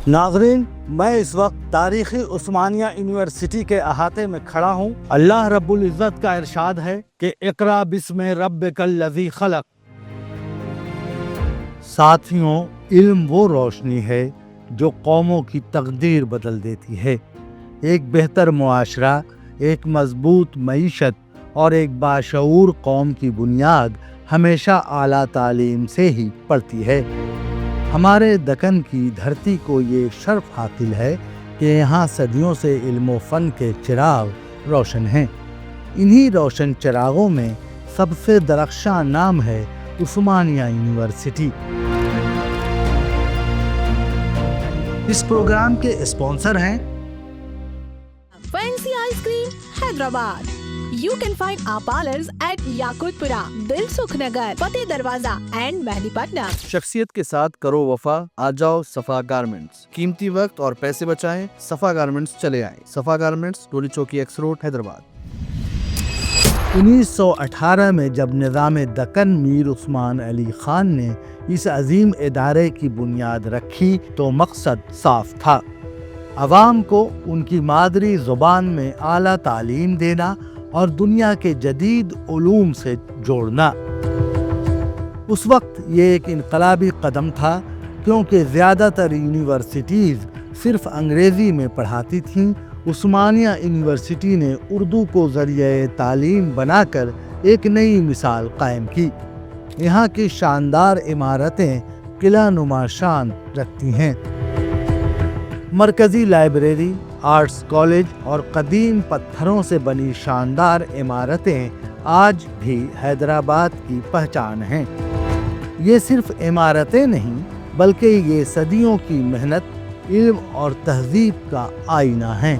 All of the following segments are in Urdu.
ناظرین، میں اس وقت تاریخی عثمانیہ یونیورسٹی کے احاطے میں کھڑا ہوں۔ اللہ رب العزت کا ارشاد ہے کہ اقرا بسم ربک الذی خلق۔ ساتھیوں، علم وہ روشنی ہے جو قوموں کی تقدیر بدل دیتی ہے۔ ایک بہتر معاشرہ، ایک مضبوط معیشت اور ایک باشعور قوم کی بنیاد ہمیشہ اعلیٰ تعلیم سے ہی پڑتی ہے۔ ہمارے دکن کی دھرتی کو یہ شرف حاصل ہے کہ یہاں صدیوں سے علم و فن کے چراغ روشن ہیں۔ انہی روشن چراغوں میں سب سے درخشاں نام ہے عثمانیہ یونیورسٹی۔ اس پروگرام کے اسپانسر ہیں Fancy Ice Cream, Hyderabad. You can find our parlors at Yakutpura, Dilsukh Nagar, Fateh Darwaza and Mehdipatnam. شخصیت کے ساتھ کرو وفا، آ جاؤ صفا گارمنٹس۔ قیمتی وقت اور پیسے بچائیں، صفا گارمنٹس چلے آئیں۔ صفا garments, Toli Chowki x road, Hyderabad. 1918 میں جب نظام دکن میر عثمان علی خان نے اس عظیم ادارے کی بنیاد رکھی تو مقصد صاف تھا: عوام کو ان کی مادری زبان میں اعلیٰ تعلیم دینا اور دنیا کے جدید علوم سے جوڑنا۔ اس وقت یہ ایک انقلابی قدم تھا، کیونکہ زیادہ تر یونیورسٹیز صرف انگریزی میں پڑھاتی تھیں۔ عثمانیہ یونیورسٹی نے اردو کو ذریعہ تعلیم بنا کر ایک نئی مثال قائم کی۔ یہاں کی شاندار عمارتیں قلعہ نما شان رکھتی ہیں۔ مرکزی لائبریری، آرٹس کالج اور قدیم پتھروں سے بنی شاندار عمارتیں آج بھی حیدرآباد کی پہچان ہیں۔ یہ صرف عمارتیں نہیں، بلکہ یہ صدیوں کی محنت، علم اور تہذیب کا آئینہ ہیں۔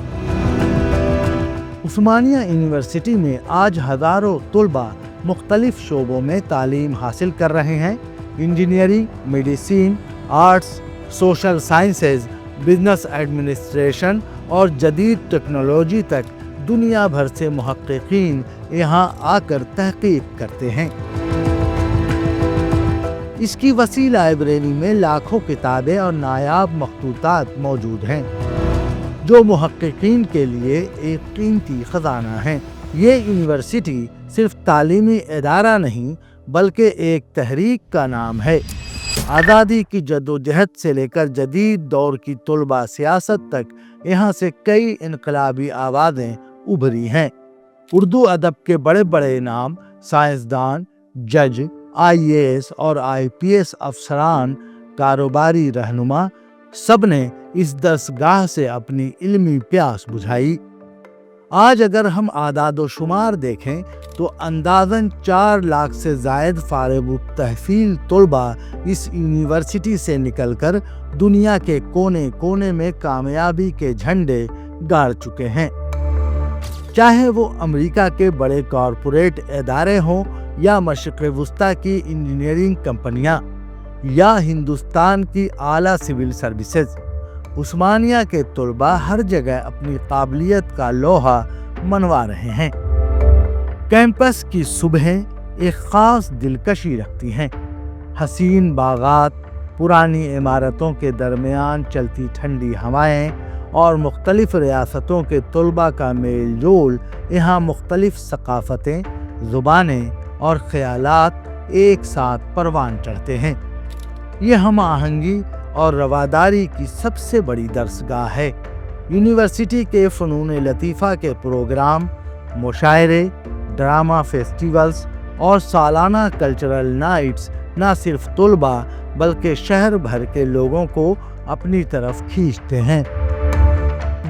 عثمانیہ یونیورسٹی میں آج ہزاروں طلباء مختلف شعبوں میں تعلیم حاصل کر رہے ہیں۔ Engineering, medicine, arts, social sciences, business administration اور جدید ٹیکنالوجی تک دنیا بھر سے محققین یہاں آ کر تحقیق کرتے ہیں۔ اس کی وسیع لائبریری میں لاکھوں کتابیں اور نایاب مخطوطات موجود ہیں، جو محققین کے لیے ایک قیمتی خزانہ ہیں۔ یہ یونیورسٹی صرف تعلیمی ادارہ نہیں، بلکہ ایک تحریک کا نام ہے۔ آزادی کی جدوجہد سے لے کر جدید دور کی طلباء سیاست تک یہاں سے کئی انقلابی آوازیں ابھری ہیں۔ اردو ادب کے بڑے بڑے نام، سائنسدان، جج، IAS اور IPS افسران، کاروباری رہنما، سب نے اس درسگاہ سے اپنی علمی پیاس بجھائی۔ آج اگر ہم اعداد و شمار دیکھیں تو اندازاً 4 لاکھ سے زائد فارغ التحصیل طلباء اس یونیورسٹی سے نکل کر دنیا کے کونے کونے میں کامیابی کے جھنڈے گاڑ چکے ہیں۔ چاہے وہ امریکہ کے بڑے کارپوریٹ ادارے ہوں یا مشرق وسطیٰ کی انجینئرنگ کمپنیاں یا ہندوستان کی اعلیٰ سول سروسز، عثمانیہ کے طلباء ہر جگہ اپنی قابلیت کا لوہا منوا رہے ہیں۔ کیمپس کی صبحیں ایک خاص دلکشی رکھتی ہیں۔ حسین باغات، پرانی عمارتوں کے درمیان چلتی ٹھنڈی ہوائیں اور مختلف ریاستوں کے طلباء کا میل جول یہاں مختلف ثقافتیں، زبانیں اور خیالات ایک ساتھ پروان چڑھتے ہیں۔ یہ ہم آہنگی اور رواداری کی سب سے بڑی درسگاہ ہے۔ یونیورسٹی کے فنون لطیفہ کے پروگرام، مشاعرے، ڈرامہ فیسٹیولز اور سالانہ کلچرل نائٹس نہ صرف طلباء بلکہ شہر بھر کے لوگوں کو اپنی طرف کھینچتے ہیں۔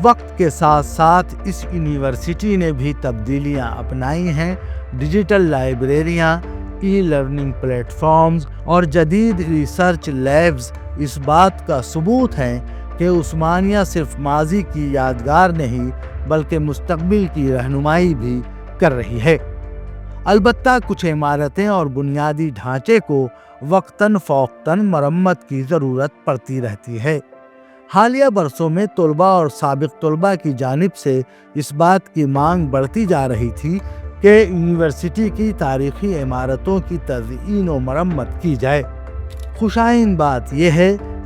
وقت کے ساتھ ساتھ اس یونیورسٹی نے بھی تبدیلیاں اپنائی ہیں۔ ڈیجیٹل لائبریریاں، ای لرننگ پلیٹ فارمز اور جدید ریسرچ لیبز اس بات کا ثبوت ہیں کہ عثمانیہ صرف ماضی کی یادگار نہیں بلکہ مستقبل کی رہنمائی بھی کر رہی ہے۔ البتہ کچھ عمارتیں اور بنیادی ڈھانچے کو وقتاً فوقتاً مرمت کی ضرورت پڑتی رہتی ہے۔ حالیہ برسوں میں طلباء اور سابق طلباء کی جانب سے اس بات کی مانگ بڑھتی جا رہی تھی کہ یونیورسٹی کی تاریخی عمارتوں کی تزئین و مرمت کی جائے۔ خوشائن بات یہ ہے